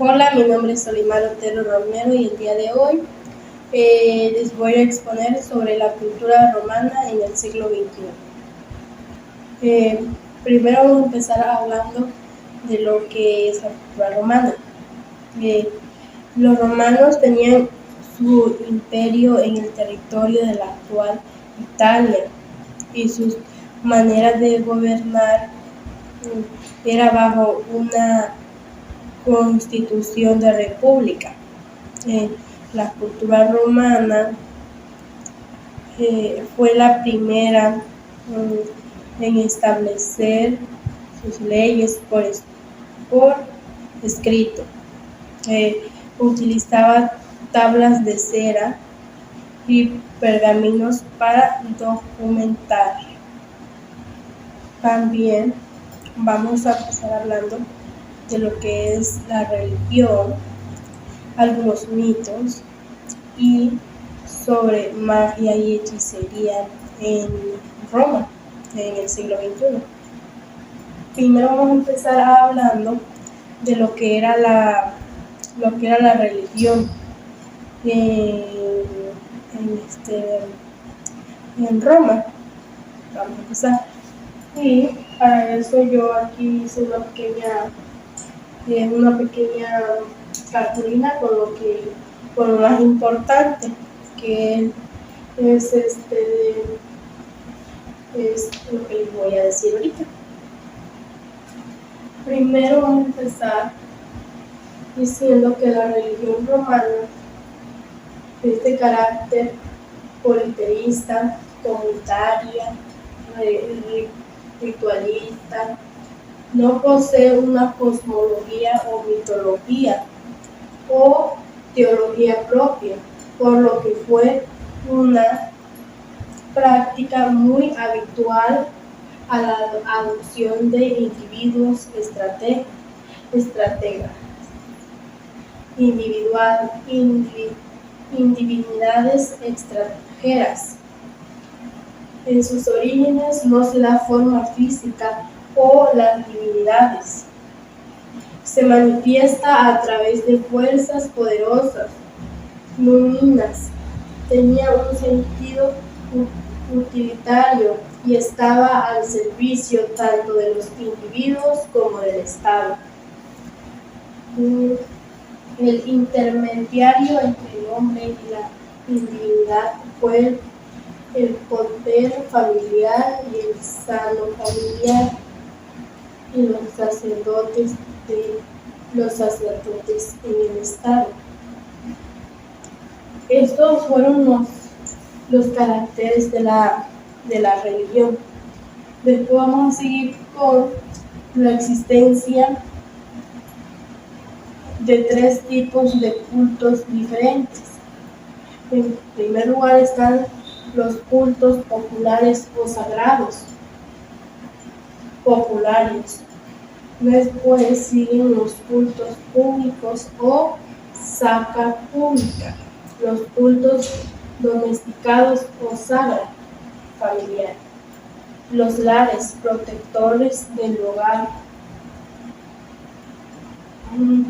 Hola, mi nombre es Solimar Otero Romero y el día de hoy les voy a exponer sobre la cultura romana en el siglo XXI. Primero vamos a empezar hablando de lo que es la cultura romana. Los romanos tenían su imperio en el territorio de la actual Italia y sus maneras de gobernar era bajo una constitución de república. La cultura romana fue la primera en establecer sus leyes por escrito. Utilizaba tablas de cera y pergaminos para documentar. También vamos a empezar hablando de lo que es la religión, algunos mitos y sobre magia y hechicería en Roma en el siglo XXI. Primero vamos a empezar hablando de lo que era la religión en Roma. Vamos a empezar. Y para eso yo aquí hice una pequeña cartulina con lo más importante, que es lo que les voy a decir ahorita. Primero vamos a empezar diciendo que la religión romana es de carácter politeísta, comunitaria, ritualista, no posee una cosmología o mitología o teología propia, por lo que fue una práctica muy habitual a la adopción de individuos individualidades extranjeras. En sus orígenes no se da forma física o las divinidades. Se manifiesta a través de fuerzas poderosas, luminas. Tenía un sentido utilitario y estaba al servicio tanto de los individuos como del Estado. El intermediario entre el hombre y la divinidad fue el poder familiar y el sano familiar y los sacerdotes en el Estado. Estos fueron los caracteres de la religión. Después vamos a seguir con la existencia de tres tipos de cultos diferentes. En primer lugar están los cultos populares o sagrados. Después siguen los cultos públicos o sacra pública, los cultos domesticados o sagra familiar, los lares protectores del hogar.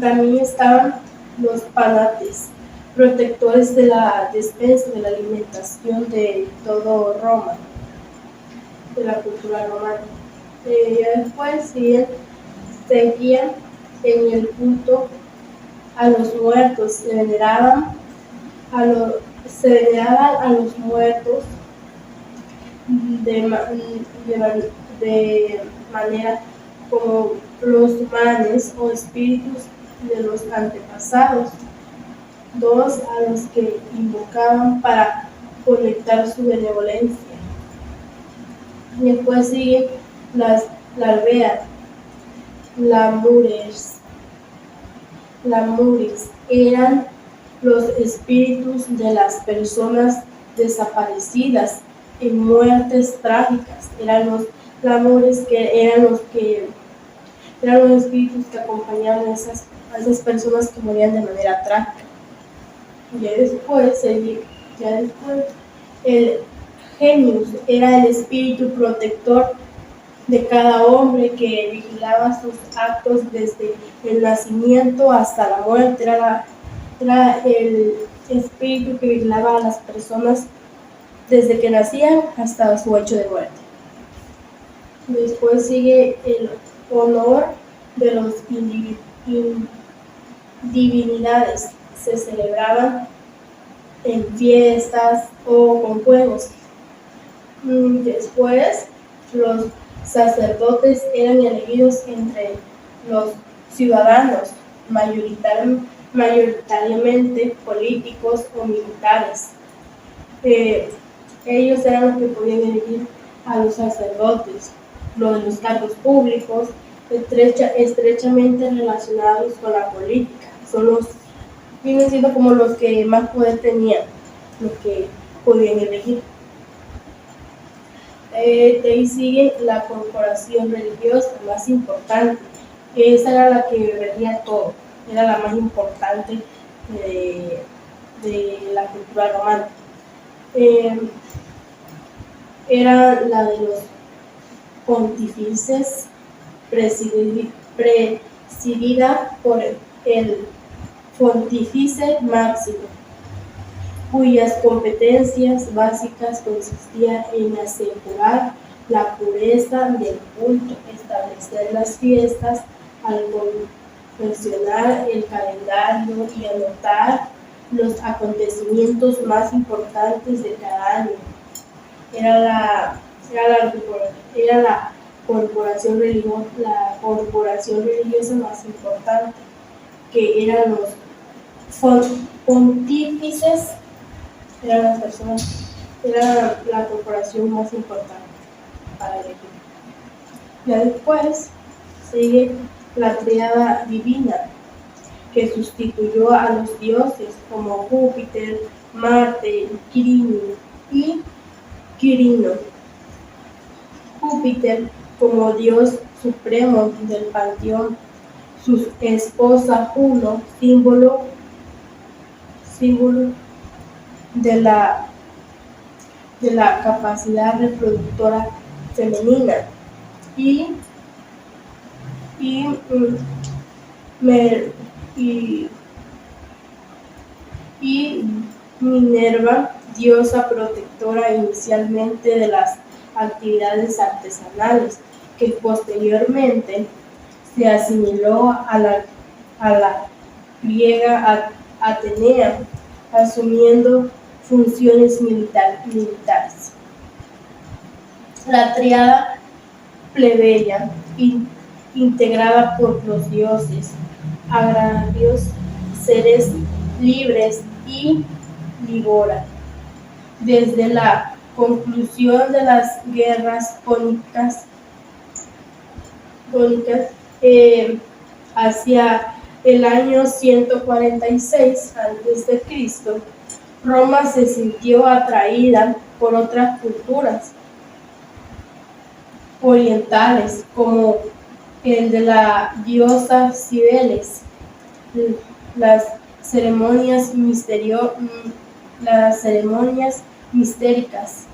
También estaban los panates, protectores de la despensa, de la alimentación de todo Roma, de la cultura romana. Después seguían en el culto a los muertos, se veneraban a los muertos de manera como los manes o espíritus de los antepasados. Dos, a los que invocaban para conectar su benevolencia. Y después siguen las alveas, lamures eran los espíritus de las personas desaparecidas en muertes trágicas. Eran los lamures que eran los espíritus que acompañaban a esas personas que morían de manera trágica. Ya después el genius era el espíritu protector de cada hombre que vigilaba sus actos desde el nacimiento hasta la muerte. Era el espíritu que vigilaba a las personas desde que nacían hasta su hecho de muerte. Después sigue el honor de los divinidades. Se celebraban en fiestas o con juegos. Después, los sacerdotes eran elegidos entre los ciudadanos, mayoritariamente políticos o militares. Ellos eran los que podían elegir a los sacerdotes. Los cargos públicos, estrechamente relacionados con la política, vienen siendo como los que más poder tenían, los que podían elegir. De ahí sigue la corporación religiosa más importante. Esa era la que regía todo, era la más importante de la cultura romana. Era la de los pontífices, presidida por el pontífice máximo, cuyas competencias básicas consistían en asegurar la pureza del culto, establecer las fiestas, al confeccionar el calendario y anotar los acontecimientos más importantes de cada año. Era la corporación religiosa más importante, que eran los pontífices. Eran las personas, era la corporación más importante para elegir. Ya después sigue la tríada divina, que sustituyó a los dioses como Júpiter, Marte, y Quirino. Júpiter como dios supremo del panteón, su esposa Juno, símbolo de la capacidad reproductora femenina, y Minerva, diosa protectora inicialmente de las actividades artesanales, que posteriormente se asimiló a la griega Atenea, asumiendo funciones militares. La tríada plebeya, integrada por los dioses agrarios, seres libres y Líbora. Desde la conclusión de las guerras púnicas hacia el año 146 a.C., Roma se sintió atraída por otras culturas orientales, como el de la diosa Cibeles, las ceremonias mistéricas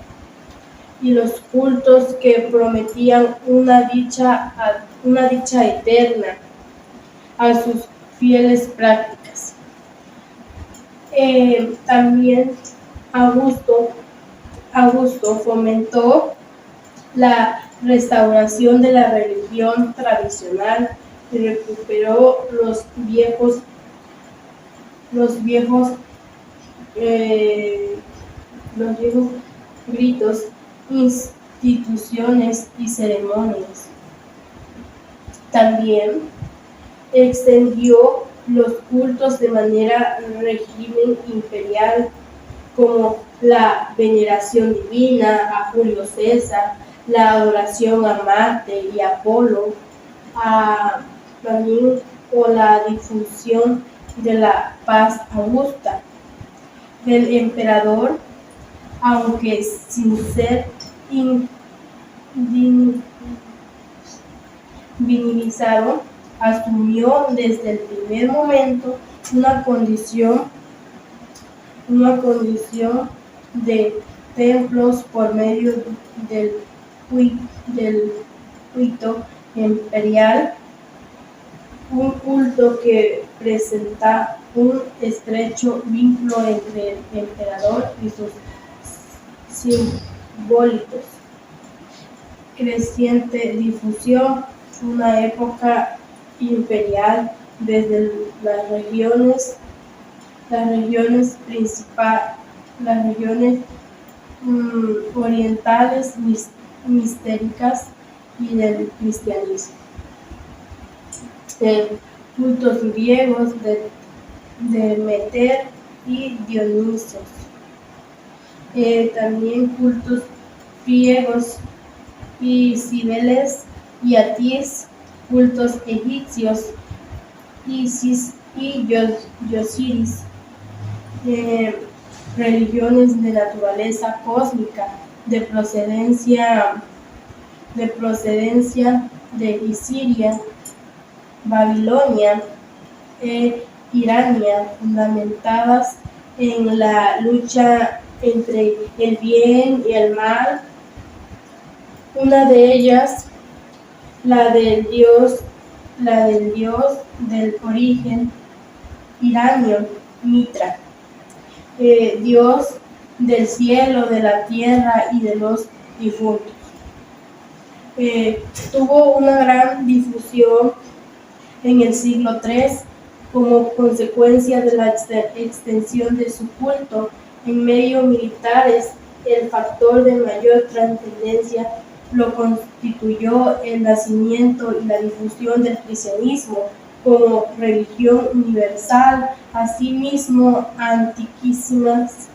y los cultos que prometían una dicha eterna a sus fieles prácticas. También Augusto fomentó la restauración de la religión tradicional y recuperó los viejos ritos, instituciones y ceremonias. También extendió los cultos de manera régimen imperial, como la veneración divina a Julio César, la adoración a Marte y Apolo, también o la difusión de la paz augusta del emperador, aunque sin ser divinizado, asumió desde el primer momento una condición de templos por medio del rito imperial, un culto que presenta un estrecho vínculo entre el emperador y sus simbólicos. Creciente difusión, una época imperial desde las regiones orientales mistéricas y del cristianismo. Cultos griegos de Demeter y Dionisos. También cultos griegos y Cibeles y Atis, cultos egipcios, Isis y Osiris, religiones de naturaleza cósmica de procedencia de Isiria, Babilonia e Irania, fundamentadas en la lucha entre el bien y el mal. Una de ellas, la del dios del origen iranio, Mitra, dios del cielo, de la tierra y de los difuntos. Tuvo una gran difusión en el siglo III como consecuencia de la extensión de su culto en medios militares. El factor de mayor trascendencia lo constituyó el nacimiento y la difusión del cristianismo como religión universal. Asimismo, antiquísimas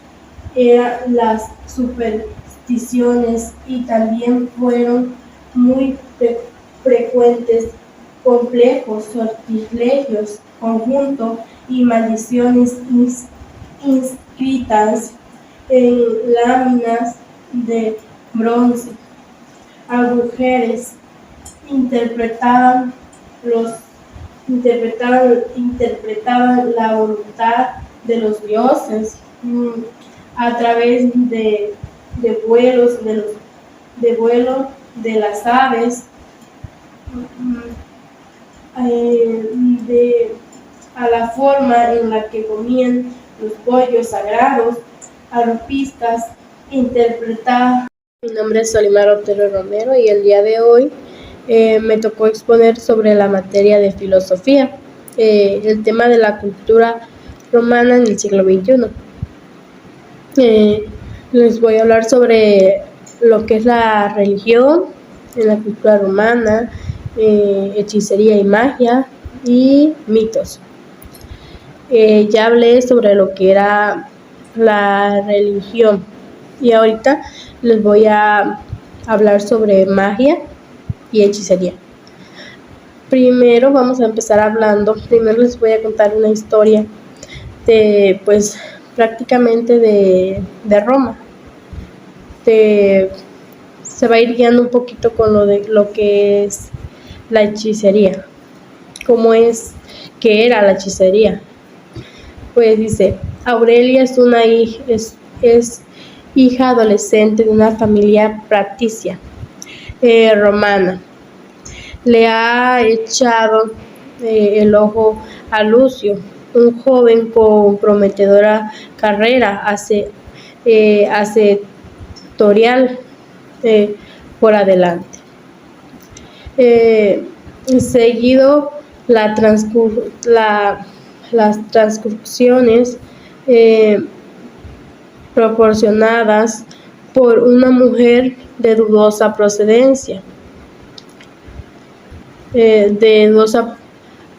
eran las supersticiones y también fueron muy frecuentes complejos sortilegios, conjuntos y maldiciones inscritas en láminas de bronce. Agujeres interpretaban la voluntad de los dioses a través de vuelos de las aves, a la forma en la que comían los pollos sagrados, arpistas interpretaban. Mi nombre es Solimar Otero Romero y el día de hoy me tocó exponer sobre la materia de filosofía, el tema de la cultura romana en el siglo XXI. Les voy a hablar sobre lo que es la religión en la cultura romana, hechicería y magia y mitos. Ya hablé sobre lo que era la religión y ahorita les voy a hablar sobre magia y hechicería. Primero vamos a empezar hablando, primero les voy a contar una historia de, pues, prácticamente de Roma. Se va a ir guiando un poquito con lo que es la hechicería. ¿Cómo es que era la hechicería? Pues dice, Aurelia es hija adolescente de una familia patricia romana. Le ha echado el ojo a Lucio, un joven con prometedora carrera asesorial por adelante. Seguido las transcripciones proporcionadas por una mujer de dudosa procedencia, de dudosa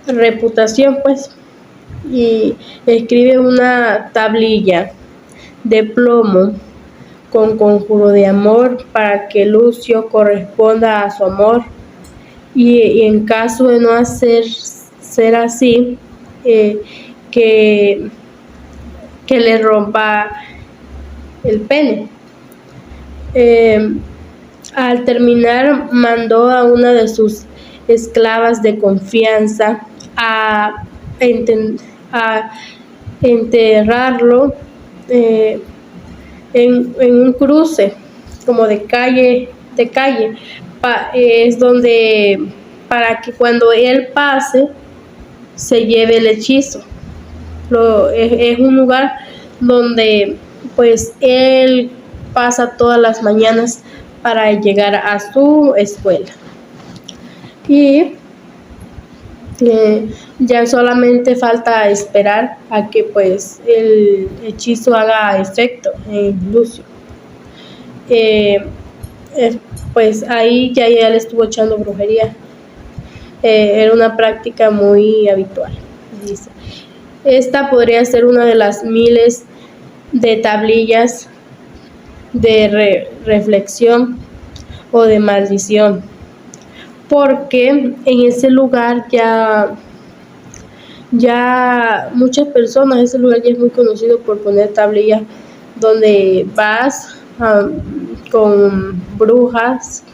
reputación, pues, y escribe una tablilla de plomo con conjuro de amor para que Lucio corresponda a su amor, y en caso de no ser así, que le rompa el pene. Al terminar, mandó a una de sus esclavas de confianza a enterrarlo en un cruce como de calle, es donde para que cuando él pase se lleve el hechizo. Es un lugar donde pues él pasa todas las mañanas para llegar a su escuela. Y ya solamente falta esperar a que pues el hechizo haga efecto en Lucio. Pues ahí ya le estuvo echando brujería. Era una práctica muy habitual, dice. Esta podría ser una de las miles de tablillas de reflexión o de maldición, porque en ese lugar ya muchas personas, ese lugar ya es muy conocido por poner tablillas donde vas con brujas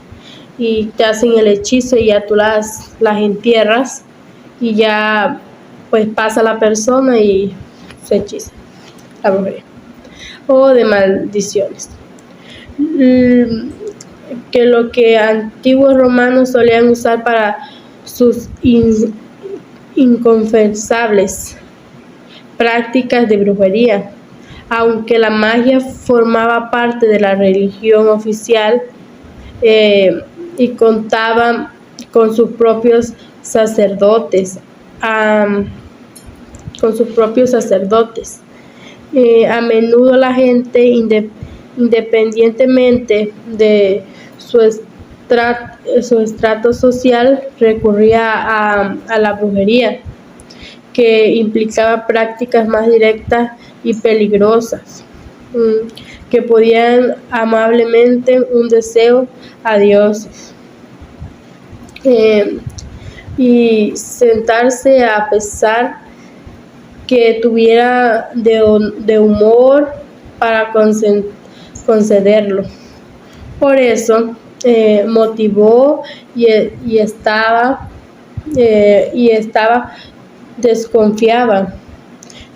y te hacen el hechizo y ya tú las entierras y ya pues pasa la persona y se hechiza la brujería o de maldiciones. Que lo que antiguos romanos solían usar para sus inconfesables prácticas de brujería. Aunque la magia formaba parte de la religión oficial y contaba con sus propios sacerdotes, a menudo la gente, independientemente de su estrato social, recurría a la brujería, que implicaba prácticas más directas y peligrosas, que podían amablemente un deseo a dioses y sentarse a pesar que tuviera de humor para concederlo. Por eso motivó y estaba desconfiaba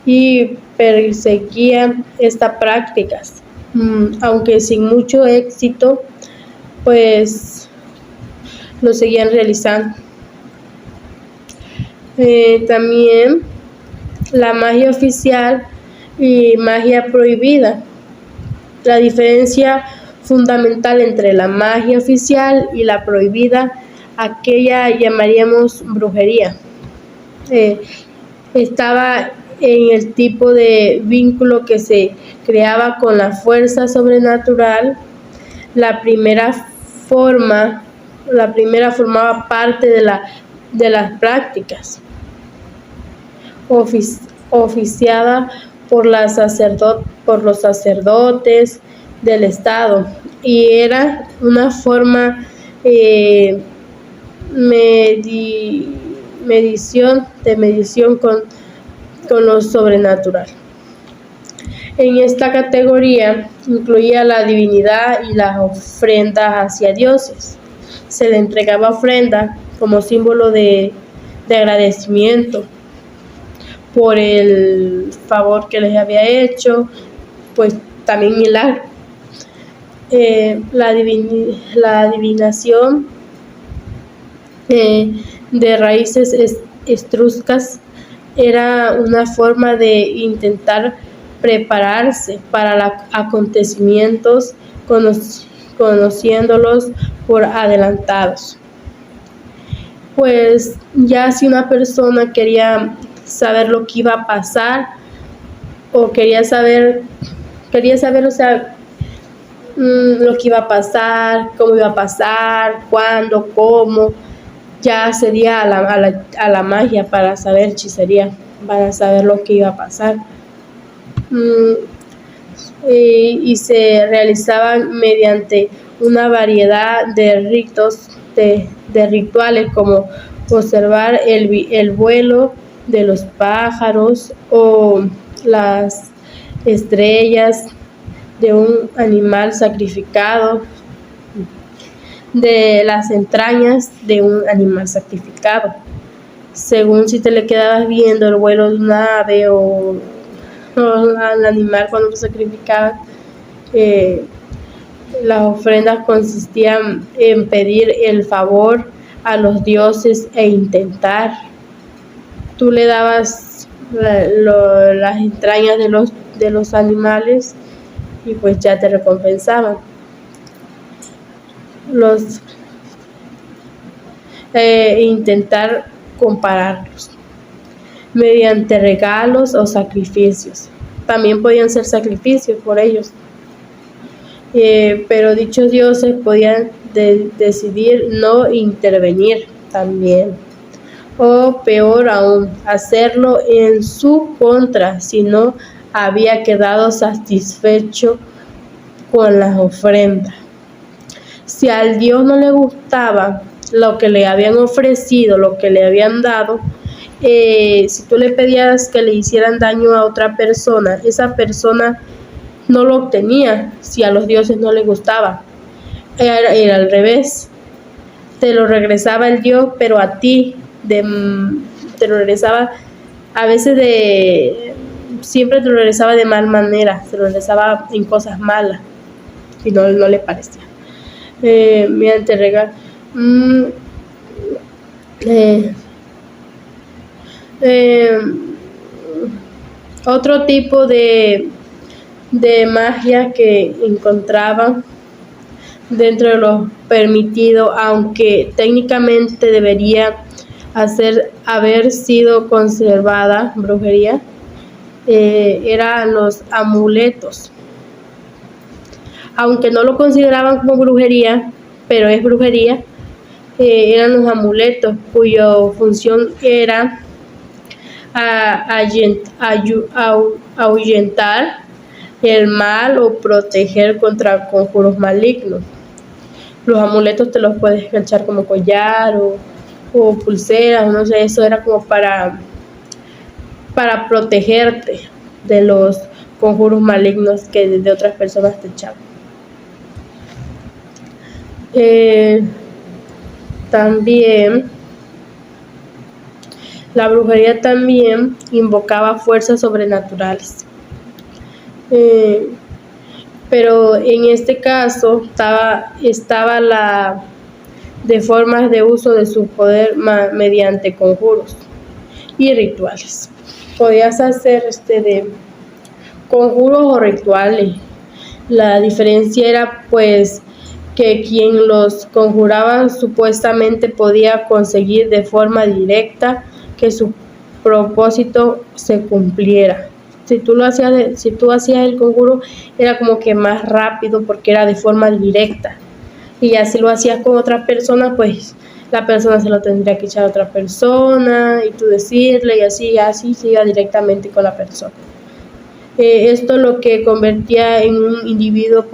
y perseguía estas prácticas, aunque sin mucho éxito, pues lo seguían realizando. También la magia oficial y magia prohibida. La diferencia fundamental entre la magia oficial y la prohibida, aquella llamaríamos brujería, estaba en el tipo de vínculo que se creaba con la fuerza sobrenatural. La primera formaba parte de las prácticas oficiada por los sacerdotes del Estado y era una forma medición con lo sobrenatural. En esta categoría incluía la divinidad y las ofrendas hacia dioses. Se le entregaba ofrenda como símbolo de agradecimiento por el favor que les había hecho, pues también milagro. La adivinación de raíces etruscas era una forma de intentar prepararse para los acontecimientos, conociéndolos por adelantados. Pues ya si una persona quería saber lo que iba a pasar o quería saber, o sea, lo que iba a pasar, cómo iba a pasar, cuándo, cómo, ya accedía a la magia para saber hechicería, para saber lo que iba a pasar. Y se realizaban mediante una variedad de ritos, de rituales, como observar el vuelo de los pájaros o las estrellas de un animal sacrificado, de las entrañas de un animal sacrificado, según si te le quedabas viendo el vuelo de un ave o al animal cuando lo sacrificaban, Las ofrendas consistían en pedir el favor a los dioses e intentar. Tú le dabas las entrañas de los animales y pues ya te recompensaban. Intentar compararlos mediante regalos o sacrificios. También podían ser sacrificios por ellos. Pero dichos dioses podían decidir no intervenir también, o peor aún, hacerlo en su contra si no había quedado satisfecho con las ofrendas. Si al Dios no le gustaba lo que le habían ofrecido, lo que le habían dado, si tú le pedías que le hicieran daño a otra persona, esa persona no lo obtenía. Si a los dioses no les gustaba, era al revés, te lo regresaba el Dios, pero a ti te lo regresaba a veces siempre te lo regresaba de mal manera, te lo regresaba en cosas malas y no le parecía. Mediante regal otro tipo de magia que encontraban dentro de lo permitido, aunque técnicamente debería haber sido considerada brujería, eran los amuletos. Aunque no lo consideraban como brujería, pero es brujería, eran los amuletos, cuya función era ahuyentar el mal o proteger contra conjuros malignos. Los amuletos te los puedes enganchar como collar o pulseras, no sé, eso era como para protegerte de los conjuros malignos que de otras personas te echaban. También la brujería también invocaba fuerzas sobrenaturales. Pero en este caso estaba la de formas de uso de su poder mediante conjuros y rituales. Podías hacer de conjuros o rituales. La diferencia era pues que quien los conjuraba supuestamente podía conseguir de forma directa que su propósito se cumpliera. Si tú hacías el conjuro, era como que más rápido porque era de forma directa. Y ya si lo hacías con otra persona, pues la persona se lo tendría que echar a otra persona y tú decirle y así se iba directamente con la persona. Esto lo que convertía en un individuo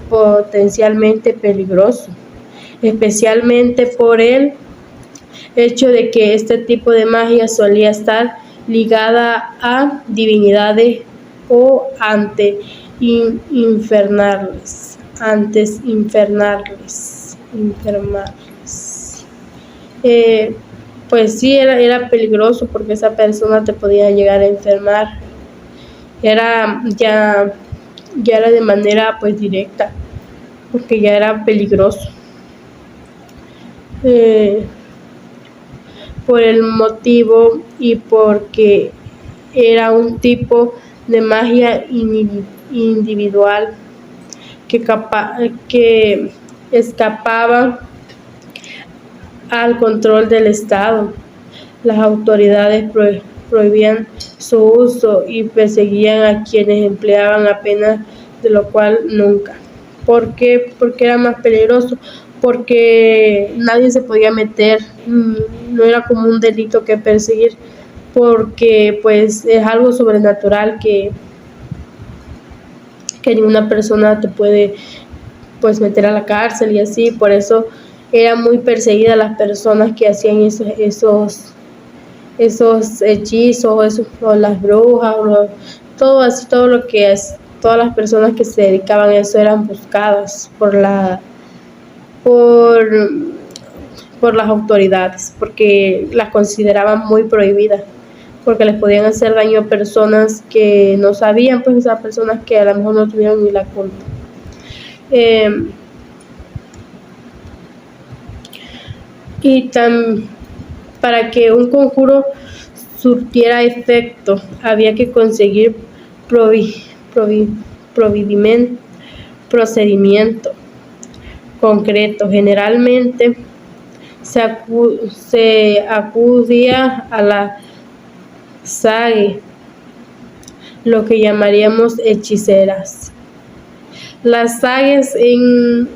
potencialmente peligroso, especialmente por el hecho de que este tipo de magia solía estar ligada a divinidades o infernales. Pues sí, era peligroso porque esa persona te podía llegar a enfermar. Ya era de manera pues directa, porque ya era peligroso. Por el motivo y porque era un tipo de magia individual que escapaba al control del Estado. Las autoridades prohibían su uso y perseguían a quienes empleaban apenas, de lo cual nunca. ¿Por qué? Porque era más peligroso, porque nadie se podía meter, no era como un delito que perseguir, porque pues es algo sobrenatural que ninguna persona te puede pues meter a la cárcel y así. Por eso era muy perseguida las personas que hacían esos hechizos, o las brujas, todas las personas que se dedicaban a eso eran buscadas por las autoridades, porque las consideraban muy prohibidas, porque les podían hacer daño a personas que no sabían, pues esas personas que a lo mejor no tuvieron ni la culpa. Eh, y para que un conjuro surtiera efecto, había que conseguir procedimiento concreto. Generalmente se acudía a la sage, lo que llamaríamos hechiceras. Las sages en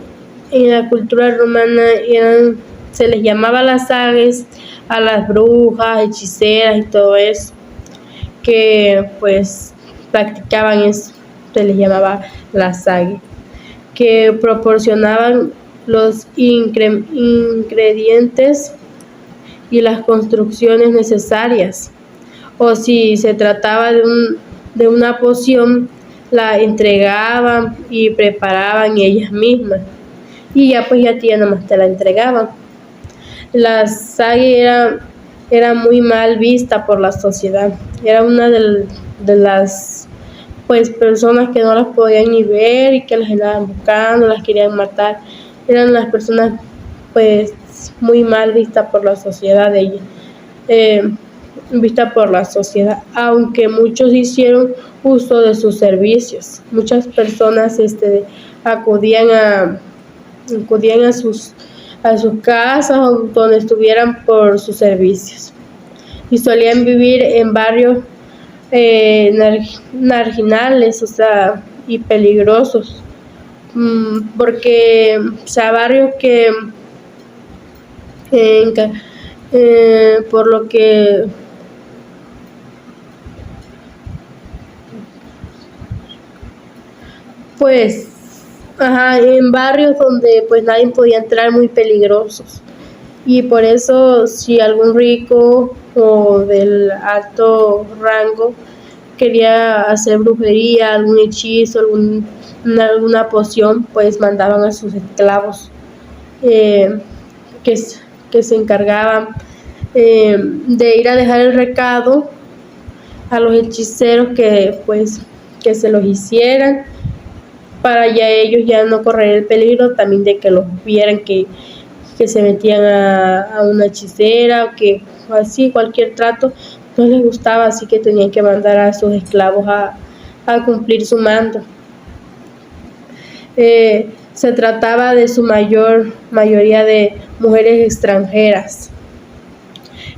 la cultura romana se les llamaba las sages a las brujas, hechiceras y todo eso, que pues practicaban eso, se les llamaba las sages, que proporcionaban los ingredientes y las construcciones necesarias, o si se trataba de una poción, la entregaban y preparaban ellas mismas, y ya pues ya nomás te la entregaban. La sage era muy mal vista por la sociedad, era una de las pues personas que no las podían ni ver y que las andaban buscando, las querían matar. Eran las personas pues muy mal vistas por la sociedad de ella. Vista por la sociedad, aunque muchos hicieron uso de sus servicios. Muchas personas acudían a sus casas o donde estuvieran por sus servicios, y solían vivir en barrios marginales, o sea, y peligrosos, porque, o sea, barrios que por lo que pues en barrios donde pues nadie podía entrar, muy peligrosos, y por eso si algún rico o del alto rango quería hacer brujería, algún hechizo, alguna poción, pues mandaban a sus esclavos que se encargaban de ir a dejar el recado a los hechiceros que se los hicieran, para ya ellos ya no correr el peligro también de que los vieran que se metían a una hechicera, o que así cualquier trato no les gustaba, así que tenían que mandar a sus esclavos a cumplir su mando. Se trataba de su mayoría de mujeres extranjeras.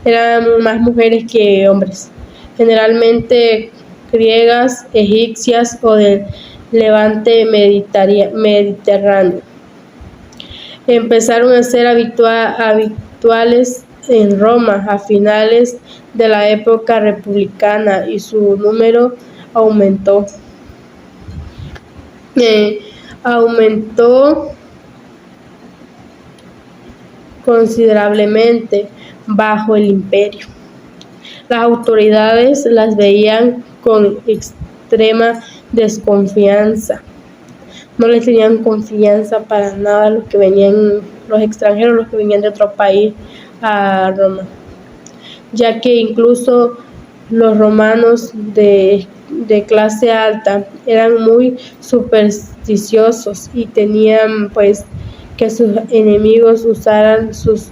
Eran más mujeres que hombres, generalmente griegas, egipcias o del levante mediterráneo. Empezaron a ser habituales en Roma a finales de la época republicana, y su número aumentó. Aumentó considerablemente bajo el imperio. Las autoridades las veían con extrema desconfianza. No les tenían confianza para nada los extranjeros, los que venían de otro país a Roma, ya que incluso los romanos de clase alta eran muy supersticiosos y temían pues que sus enemigos usaran sus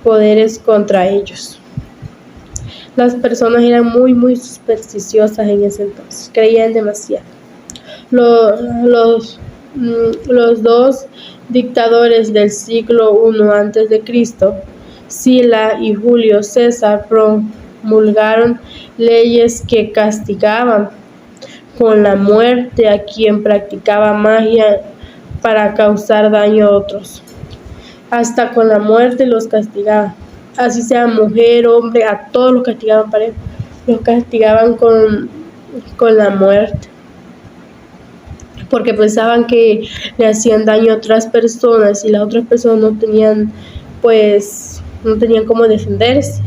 poderes contra ellos. Las personas eran muy supersticiosas en ese entonces, creían demasiado. Los dos dictadores del siglo I a.C., Sila y Julio César, promulgaron leyes que castigaban con la muerte a quien practicaba magia para causar daño a otros. Hasta con la muerte los castigaban, así sea mujer, hombre, a todos los castigaban parejo, los castigaban con la muerte, porque pensaban que le hacían daño a otras personas y las otras personas no tenían cómo defenderse,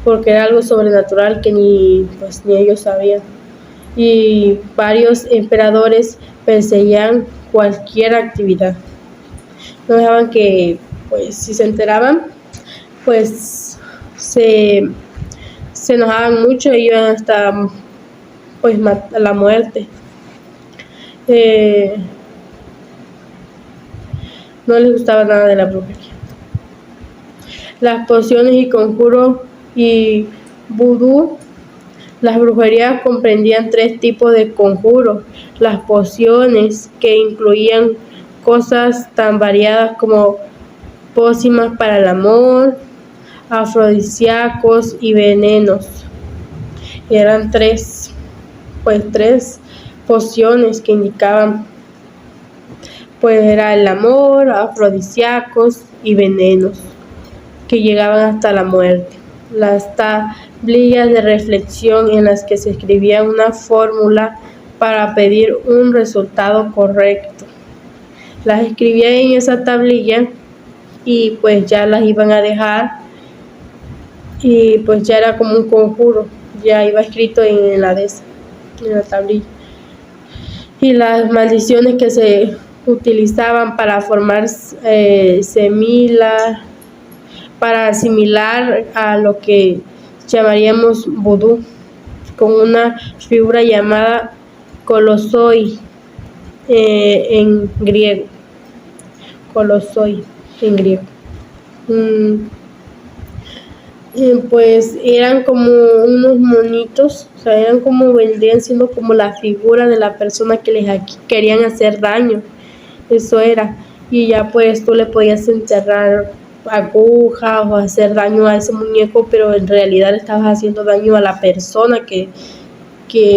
porque era algo sobrenatural que ni ellos sabían. Y varios emperadores perseguían cualquier actividad. No dejaban que, si se enteraban, se enojaban mucho y iban hasta la muerte. no les gustaba nada de la brujería. Las pociones y conjuros y vudú. Las brujerías comprendían 3 tipos de conjuros: las pociones, que incluían cosas tan variadas como pócimas para el amor, afrodisíacos y venenos. Y eran 3 pociones que indicaban, pues era el amor, afrodisíacos y venenos, que llegaban hasta la muerte. Las tablillas de reflexión, en las que se escribía una fórmula para pedir un resultado correcto. Las escribía en esa tablilla y pues ya las iban a dejar, y pues ya era como un conjuro, ya iba escrito en la tablilla. Y las maldiciones que se utilizaban para formar para asimilar a lo que llamaríamos vudú, con una figura llamada colosoi en griego. Colosoi en griego. Pues eran como unos monitos, o sea, eran como, vendrían siendo como la figura de la persona que les querían hacer daño. Eso era. Y ya pues tú le podías enterrar agujas o hacer daño a ese muñeco, pero en realidad le estabas haciendo daño a la persona que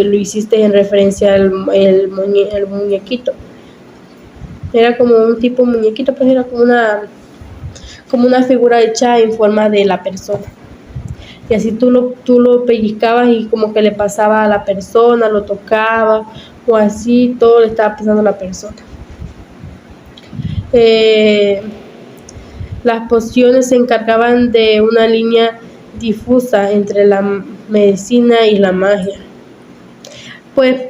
lo hiciste en referencia al muñequito. Era como un tipo muñequito, pues era como una figura hecha en forma de la persona. Y así tú lo pellizcabas y como que le pasaba a la persona, lo tocaba o así, todo le estaba pasando a la persona. Las pociones se encargaban de una línea difusa entre la medicina y la magia. Pues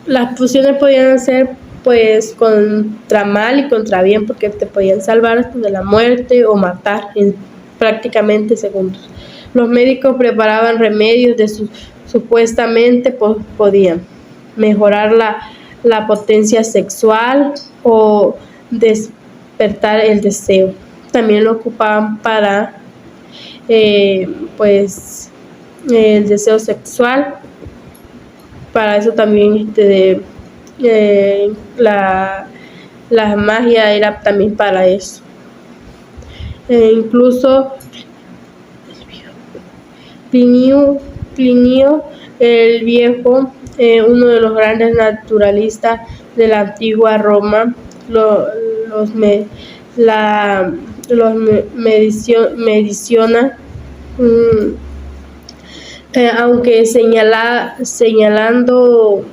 las pociones podían ser pues contra mal y contra bien, porque te podían salvar hasta de la muerte o matar en prácticamente segundos. Los médicos preparaban remedios supuestamente podían mejorar la potencia sexual o despertar el deseo. También lo ocupaban para pues el deseo sexual. Para eso también la magia era también para eso. Incluso Plinio el Viejo, uno de los grandes naturalistas de la antigua Roma, menciona, aunque señalando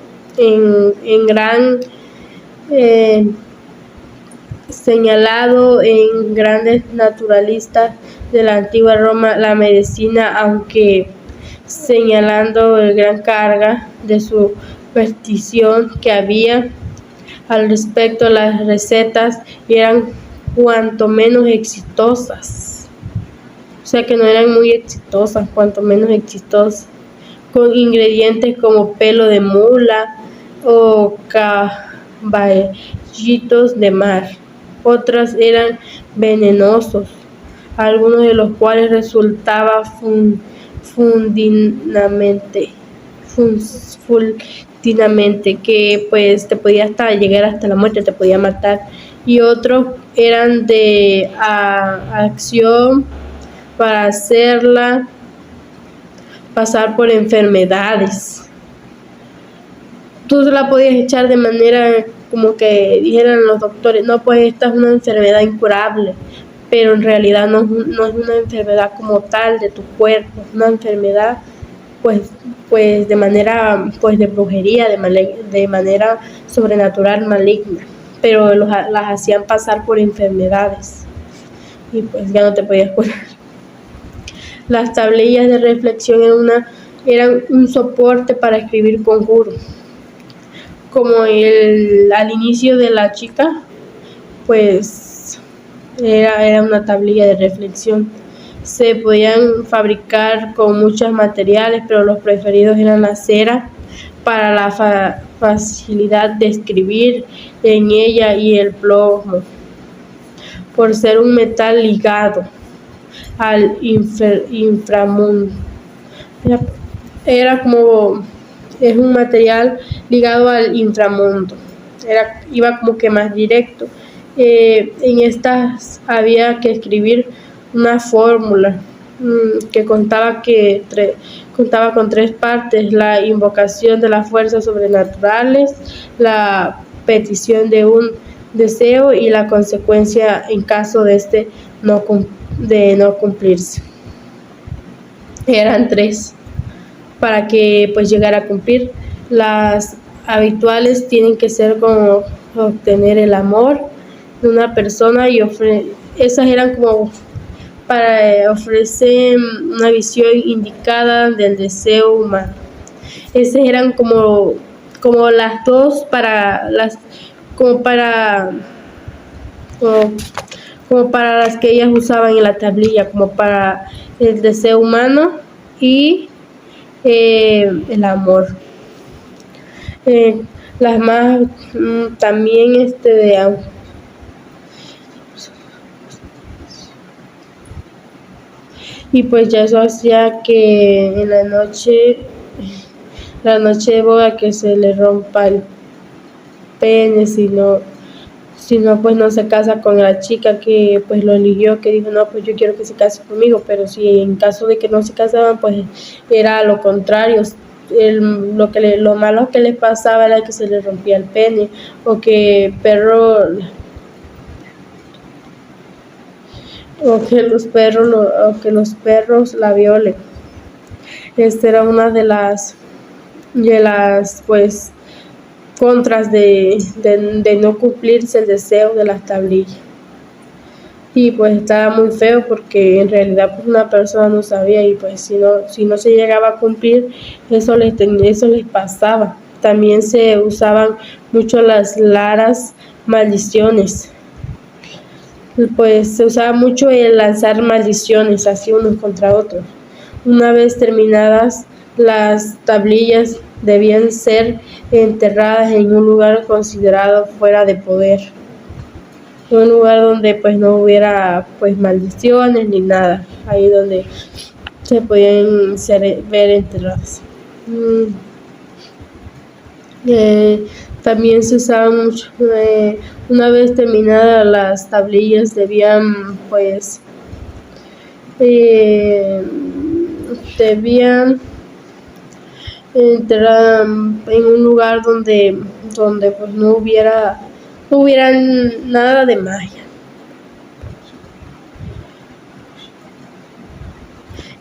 señalado en grandes naturalistas de la antigua Roma la medicina, aunque señalando la gran carga de superstición que había al respecto. Las recetas eran cuanto menos exitosas, o sea que no eran muy exitosas, cuanto menos exitosas, con ingredientes como pelo de mula o caballitos de mar. Otras eran venenosos, algunos de los cuales resultaba fundinamente, que pues te podía llegar hasta la muerte, te podía matar. Y otros eran de acción para hacerla pasar por enfermedades. Tú se la podías echar de manera como que dijeran los doctores, no, pues esta es una enfermedad incurable, pero en realidad no es una enfermedad como tal de tu cuerpo, es una enfermedad pues de manera pues de brujería, de manera sobrenatural, maligna, pero las hacían pasar por enfermedades y pues ya no te podías curar. Las tablillas de reflexión eran un soporte para escribir conjuros. Como al inicio de la chica, pues era una tablilla de reflexión. Se podían fabricar con muchos materiales, pero los preferidos eran la cera para la facilidad de escribir en ella y el plomo por ser un metal ligado al inframundo. Era como, es un material ligado al inframundo, iba como que más directo. En estas había que escribir una fórmula que contaba con 3 partes: la invocación de las fuerzas sobrenaturales, la petición de un deseo y la consecuencia en caso de no cumplirse. Eran 3 para que pues llegara a cumplir. Las habituales tienen que ser como obtener el amor de una persona, y esas eran como para ofrecer una visión indicada del deseo humano. Esas eran como las 2 para las como para las que ellas usaban en la tablilla, como para el deseo humano y el amor. Las más también y pues ya eso hacía que en la noche de boda que se le rompa el pene, si no pues no se casa con la chica que pues lo eligió, que dijo no, pues yo quiero que se case conmigo. Pero si en caso de que no se casaban, pues era lo contrario. Lo malo que les pasaba era que se le rompía el pene, o que los perros la violen. Esta era una de las pues contras de no cumplirse el deseo de las tablillas. Y pues estaba muy feo, porque en realidad pues una persona no sabía, y pues si no se llegaba a cumplir, eso les pasaba. También se usaban mucho las laras maldiciones. Pues se usaba mucho el lanzar maldiciones así unos contra otros. Una vez terminadas, las tablillas debían ser enterradas en un lugar considerado fuera de poder, un lugar donde pues no hubiera pues maldiciones ni nada, ahí donde se podían ver enterradas. También se usaba mucho, una vez terminadas las tablillas debían entrar en un lugar donde pues no hubiera nada de magia.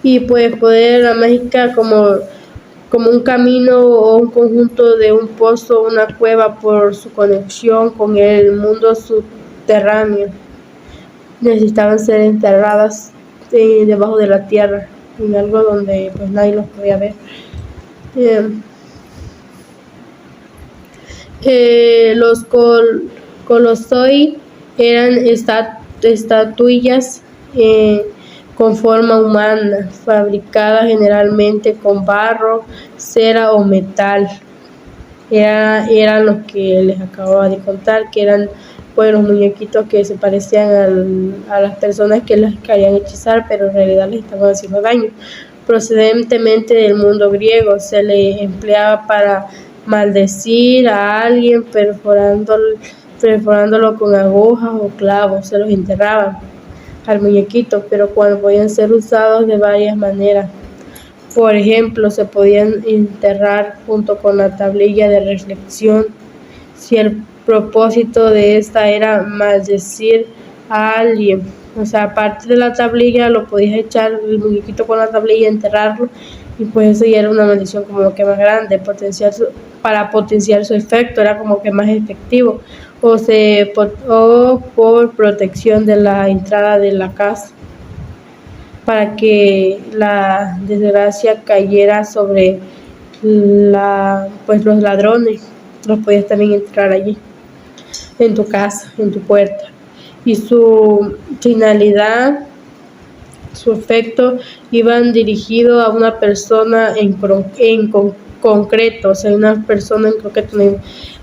Y pues poder la mágica como un camino o un conjunto de un pozo, una cueva, por su conexión con el mundo subterráneo. Necesitaban ser enterradas debajo de la tierra, en algo donde pues nadie los podía ver. Los colosoi eran estatuillas con forma humana, fabricadas generalmente con barro, cera o metal. Eran los que les acababa de contar, que eran pues los muñequitos que se parecían a las personas que las querían hechizar, pero en realidad les estaban haciendo daño. Procedentemente del mundo griego, se le empleaba para maldecir a alguien perforándolo con agujas o clavos. Se los enterraban al muñequito, pero cuando podían ser usados de varias maneras. Por ejemplo, se podían enterrar junto con la tablilla de reflexión, si el propósito de esta era maldecir a alguien. O sea, aparte de la tablilla, lo podías echar el muñequito con la tablilla, enterrarlo, y pues eso ya era una maldición como que más grande, para potenciar su efecto, era como que más efectivo, o por protección de la entrada de la casa, para que la desgracia cayera sobre los ladrones. Los podías también entrar allí, en tu casa, en tu puerta. Y su finalidad, su efecto, iban dirigido a una persona en concreto, o sea, una persona en concreto,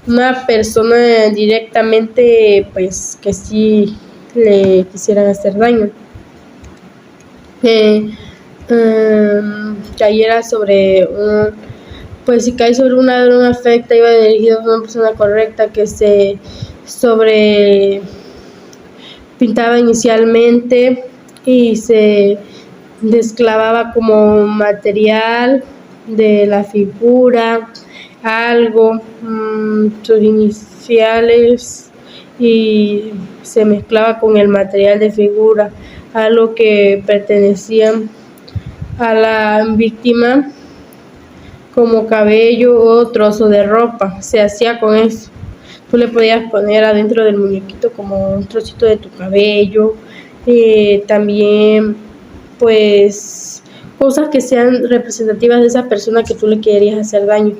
una persona directamente, pues que sí le quisieran hacer daño. Cayera sobre pues si cae sobre un ladrón afecta, iba dirigido a una persona correcta que se sobre pintaba inicialmente y se desclavaba como material de la figura, algo, sus iniciales, y se mezclaba con el material de figura, algo que pertenecía a la víctima, como cabello o trozo de ropa. Se hacía con eso. Tú le podías poner adentro del muñequito como un trocito de tu cabello, también pues cosas que sean representativas de esa persona que tú le querías hacer daño.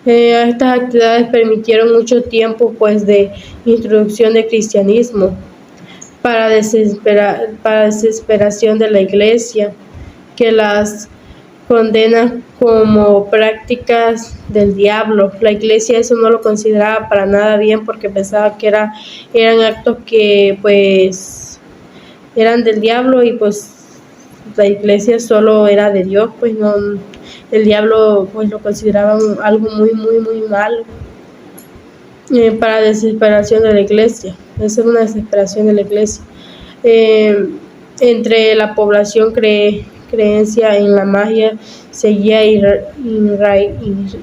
Estas actividades permitieron mucho tiempo pues de introducción del cristianismo para desesperación de la iglesia, que las condena como prácticas del diablo. La iglesia eso no lo consideraba para nada bien porque pensaba que eran actos que pues eran del diablo y pues la iglesia solo era de Dios, pues no, el diablo pues lo consideraban algo muy malo. Para desesperación de la iglesia, esa es una desesperación de la iglesia. Entre la población creencia en la magia seguía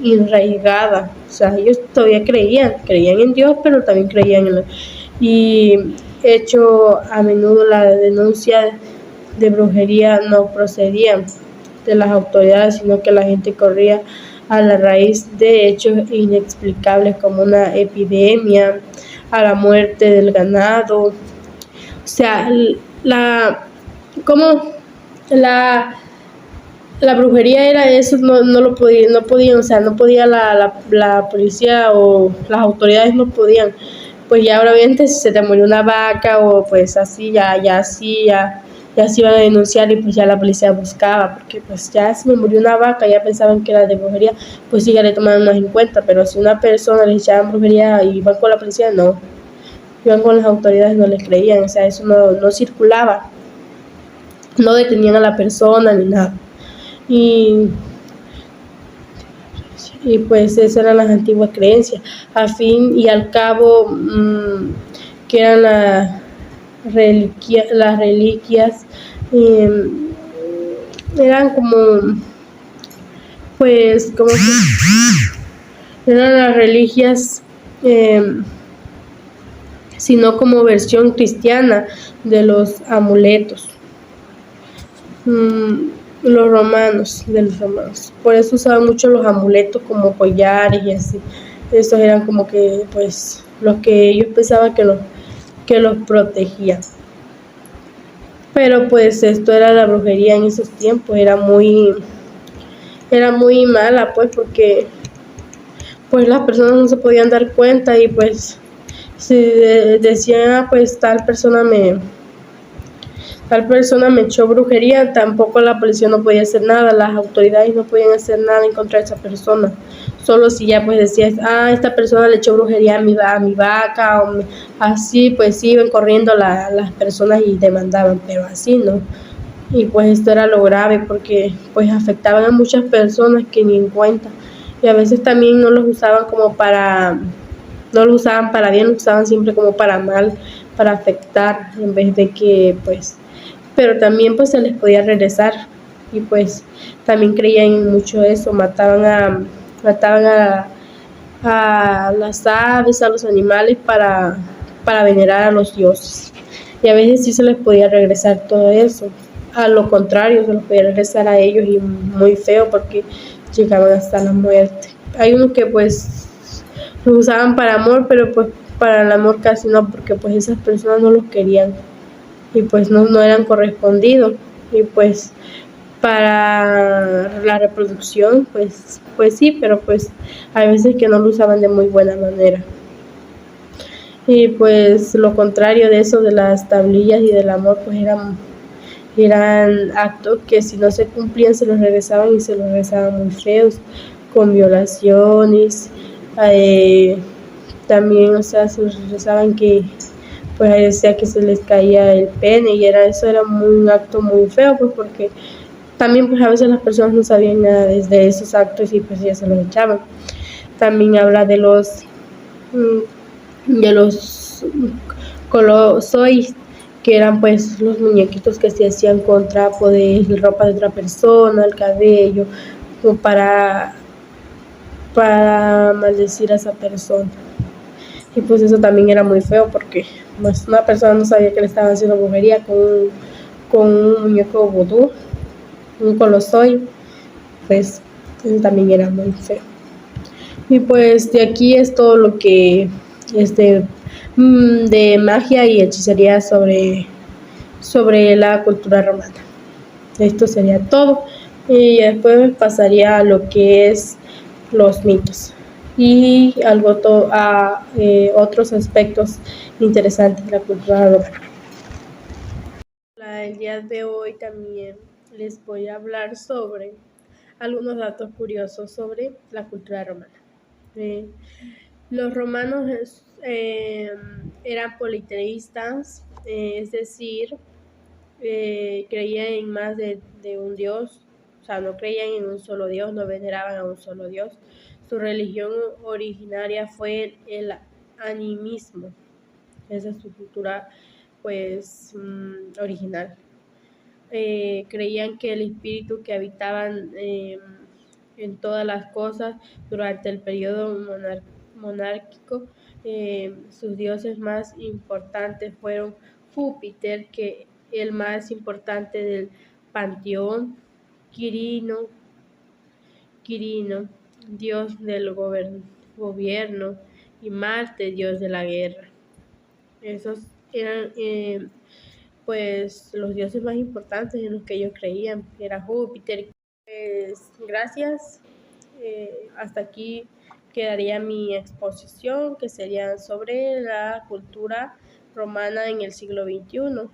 enraigada, o sea, ellos todavía creían en Dios, pero también creían en y hecho a menudo la denuncia de brujería no procedía de las autoridades, sino que la gente corría a la raíz de hechos inexplicables como una epidemia, a la muerte del ganado. O sea, la brujería era eso, no lo podían, o sea, no podía la policía o las autoridades no podían. Pues ya obviamente si se te murió una vaca o pues así, ya se iban a denunciar y pues ya la policía buscaba, porque pues ya si me murió una vaca ya pensaban que era de brujería, pues sí ya le tomaban más en cuenta, pero si una persona le echaban brujería y iban con la policía, no, iban con las autoridades, no les creían, o sea, eso no circulaba, no detenían a la persona ni nada. Y pues esas eran las antiguas creencias, al fin y al cabo, que eran las reliquias, eran como pues eran las reliquias, sino como versión cristiana de los amuletos. De los romanos. Por eso usaban mucho los amuletos como collares y así. Estos eran como que pues los que ellos pensaban que los protegían. Pero pues esto era la brujería en esos tiempos, era muy mala pues porque pues las personas no se podían dar cuenta y pues si decían pues tal persona me echó brujería, tampoco la policía no podía hacer nada, las autoridades no podían hacer nada en contra de esa persona, solo si ya pues decías, esta persona le echó brujería a mi vaca, o así pues sí, iban corriendo las personas y demandaban, pero así no. Y pues esto era lo grave porque pues afectaban a muchas personas que ni en cuenta, y a veces también no los usaban no lo usaban para bien, lo usaban siempre como para mal, para afectar, en vez de que pues, pero también pues se les podía regresar, y pues también creían en mucho eso, mataban a las aves, a los animales para venerar a los dioses, y a veces sí se les podía regresar todo eso, a lo contrario se les podía regresar a ellos y muy feo porque llegaban hasta la muerte. Hay unos que pues los usaban para amor, pero pues para el amor casi no, porque pues esas personas no los querían y pues no eran correspondidos, y pues para la reproducción pues sí, pero pues hay veces que no lo usaban de muy buena manera. Y pues lo contrario de eso, de las tablillas y del amor, pues eran actos que si no se cumplían se los regresaban, y se los regresaban muy feos, con violaciones, también, o sea, se rezaban que pues decía que se les caía el pene y eso era un acto muy feo, pues porque también pues a veces las personas no sabían nada de esos actos y pues ya se los echaban. También habla de los colosois, que eran pues los muñequitos que se hacían con trapo de ropa de otra persona, el cabello, como para maldecir a esa persona. Y pues eso también era muy feo porque pues una persona no sabía que le estaban haciendo brujería con un muñeco vudú, un colosoy, pues eso también era muy feo. Y pues de aquí es todo lo que de magia y hechicería sobre la cultura romana. Esto sería todo. Y después pasaría a lo que es los mitos y otros aspectos interesantes de la cultura romana. El día de hoy también les voy a hablar sobre algunos datos curiosos sobre la cultura romana. Los romanos eran politeístas, es decir, creían en más de un dios, o sea, no creían en un solo dios, no veneraban a un solo dios. Su religión originaria fue el animismo, esa es su cultura pues original. Creían que el espíritu que habitaban en todas las cosas durante el periodo monárquico, sus dioses más importantes fueron Júpiter, que el más importante del panteón, Quirino, dios del gobierno, y Marte, dios de la guerra. Esos eran pues los dioses más importantes en los que ellos creían, era Júpiter. Pues gracias, hasta aquí quedaría mi exposición, que sería sobre la cultura romana en el siglo XXI.